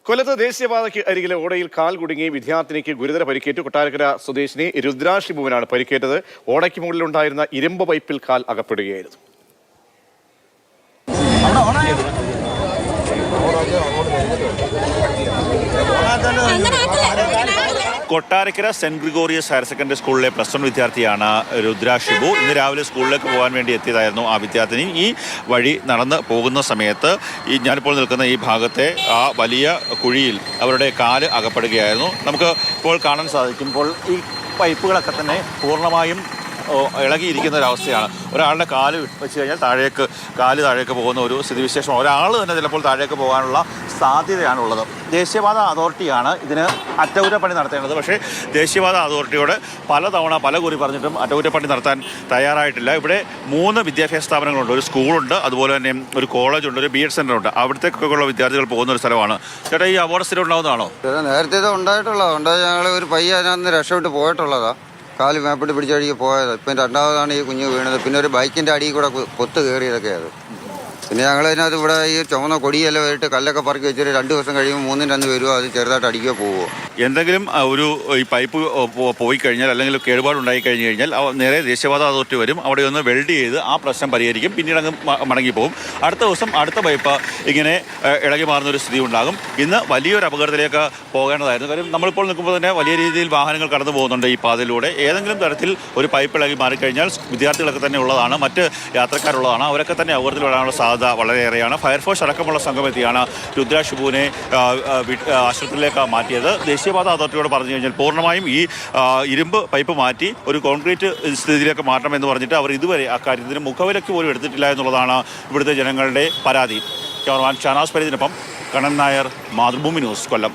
കൊല്ലത്ത് ദേശീയപാതയ്ക്ക് അരികിലെ ഓടയിൽ കാൽ കുടുങ്ങി വിദ്യാർത്ഥിനിക്ക് ഗുരുതര പരിക്കേറ്റു. കൊട്ടാരക്കര സ്വദേശിനി രുദ്ര ഷിബുവിനാണ് പരിക്കേറ്റത്. ഓടയ്ക്ക് മുകളിലുണ്ടായിരുന്ന ഇരുമ്പ് പൈപ്പിൽ കാൽ അകപ്പെടുകയായിരുന്നു. Kottarakkara saint Gregorios higher secondary സ്കൂളിലെ +1 വിദ്യാർത്ഥിയാണ് രുദ്ര ഷിബു. ഇന്ന് രാവിലെ സ്കൂളിലേക്ക് പോകാൻ വേണ്ടി എത്തിയതായിരുന്നു ആ വിദ്യാർത്ഥിനി. ഈ വഴി നടന്ന് പോകുന്ന സമയത്ത് ഞാനിപ്പോൾ നിൽക്കുന്ന ഈ ഭാഗത്തെ ആ വലിയ കുഴിയിൽ അവരുടെ കാല് അകപ്പെടുകയായിരുന്നു. നമുക്ക് ഇപ്പോൾ കാണാൻ സാധിക്കും. ഇപ്പോൾ ഈ പൈപ്പുകളൊക്കെ തന്നെ പൂർണ്ണമായും ഇളകിയിരിക്കുന്ന ഒരവസ്ഥയാണ്. ഒരാളുടെ കാല് വെച്ച് കഴിഞ്ഞാൽ കാല് താഴേക്ക് പോകുന്ന ഒരു സ്ഥിതിവിശേഷം. ഒരാൾ തന്നെ ചിലപ്പോൾ താഴേക്ക് പോകാനുള്ള സാധ്യതയാണുള്ളത്. ദേശീയപാത അതോറിറ്റിയാണ് ഇതിന് അറ്റകുറ്റപ്പണി നടത്തേണ്ടത്. പക്ഷേ ദേശീയപാത അതോറിറ്റിയോട് പല കുറി പറഞ്ഞിട്ടും അറ്റകുറ്റപ്പണി നടത്താൻ തയ്യാറായിട്ടില്ല. ഇവിടെ 3 വിദ്യാഭ്യാസ സ്ഥാപനങ്ങളുണ്ട്. ഒരു സ്കൂളുണ്ട്, അതുപോലെ തന്നെ ഒരു കോളേജുണ്ട്, ഒരു BEd സെൻ്ററുണ്ട്. അവിടത്തേക്കൊക്കെയുള്ള വിദ്യാർത്ഥികൾ പോകുന്ന ഒരു സ്ഥലമാണ്. ചേട്ടാ, ഈ അപകട സ്ഥിരം ഉണ്ടാകുന്നതാണോ? നേരത്തെ ഇത് ഉണ്ടായിട്ടുള്ളത് ഞങ്ങൾ ഒരു പയ്യ അതിനകത്ത് രക്ഷപ്പെട്ട് പോയിട്ടുള്ളതാണ്. കാല് മേപ്പിട്ട് പിടിച്ചടിക്ക് പോയത്. ഇപ്പം രണ്ടാമതാണ് ഈ കുഞ്ഞ് വീണത്. പിന്നെ ഒരു ബൈക്കിൻ്റെ അടിയിൽ കൂടെ പൊത്ത് കയറിയതൊക്കെയാണ്. പിന്നെ ഞങ്ങളതിനകത്ത് ഇവിടെ ഈ ചുമന്ന കൊടിയെല്ലാം ആയിട്ട് കല്ലൊക്കെ പറക്കി വെച്ചിട്ട് 2 ദിവസം കഴിയുമ്പോൾ 3-ന് അന്ന് വരുമോ, അത് ചെറുതായിട്ട് അടിക്കുകയോ പോവുമോ. എന്തെങ്കിലും ഈ പൈപ്പ് പോയി കഴിഞ്ഞാൽ അല്ലെങ്കിൽ കേടുപാടുണ്ടായി കഴിഞ്ഞ് കഴിഞ്ഞാൽ നേരെ ദേശീയപാത അതോറിറ്റി വരും. അവിടെ ഒന്ന് വെൽഡ് ചെയ്ത് ആ പ്രശ്നം പരിഹരിക്കും. പിന്നീട് അങ്ങ് മടങ്ങിപ്പോകും. അടുത്ത ദിവസം അടുത്ത പൈപ്പ് ഇങ്ങനെ ഇളകി മാറുന്നൊരു സ്ഥിതി ഉണ്ടാകും. ഇന്ന് വലിയൊരു അപകടത്തിലേക്ക് പോകേണ്ടതായിരുന്നു. കാര്യം നമ്മളിപ്പോൾ നിൽക്കുമ്പോൾ തന്നെ വലിയ രീതിയിൽ വാഹനങ്ങൾ കടന്നു പോകുന്നുണ്ട് ഈ പാതയിലൂടെ. ഏതെങ്കിലും തരത്തിൽ ഒരു പൈപ്പ് ഇളകി മാറിക്കഴിഞ്ഞാൽ വിദ്യാർത്ഥികളൊക്കെ തന്നെ ഉള്ളതാണ്, മറ്റ് യാത്രക്കാരുള്ളതാണ്. അവരൊക്കെ തന്നെ അപകടത്തിൽ വരാനുള്ള സാധ്യത വളരെയേറെയാണ്. ഫയർഫോഴ്സ് അടക്കമുള്ള സംഘമെത്തിയാണ് രുദ്ര ഷിബുവിനെ ആശുപത്രിയിലേക്ക് മാറ്റിയത്. ദേശീയപാത അതോറിറ്റിയോട് പറഞ്ഞു കഴിഞ്ഞാൽ പൂർണ്ണമായും ഈ ഇരുമ്പ് പൈപ്പ് മാറ്റി ഒരു കോൺക്രീറ്റ് സ്ഥിതിയിലേക്ക് മാറ്റണമെന്ന് പറഞ്ഞിട്ട് അവർ ഇതുവരെ അക്കാര്യത്തിന് മുഖവിലയ്ക്ക് പോലും എടുത്തിട്ടില്ല എന്നുള്ളതാണ് ഇവിടുത്തെ ജനങ്ങളുടെ പരാതി. ക്യാമറമാൻ ഷാനാസ് ഫരീദിനൊപ്പം കണ്ണൻ നായർ, മാതൃഭൂമി ന്യൂസ്, കൊല്ലം.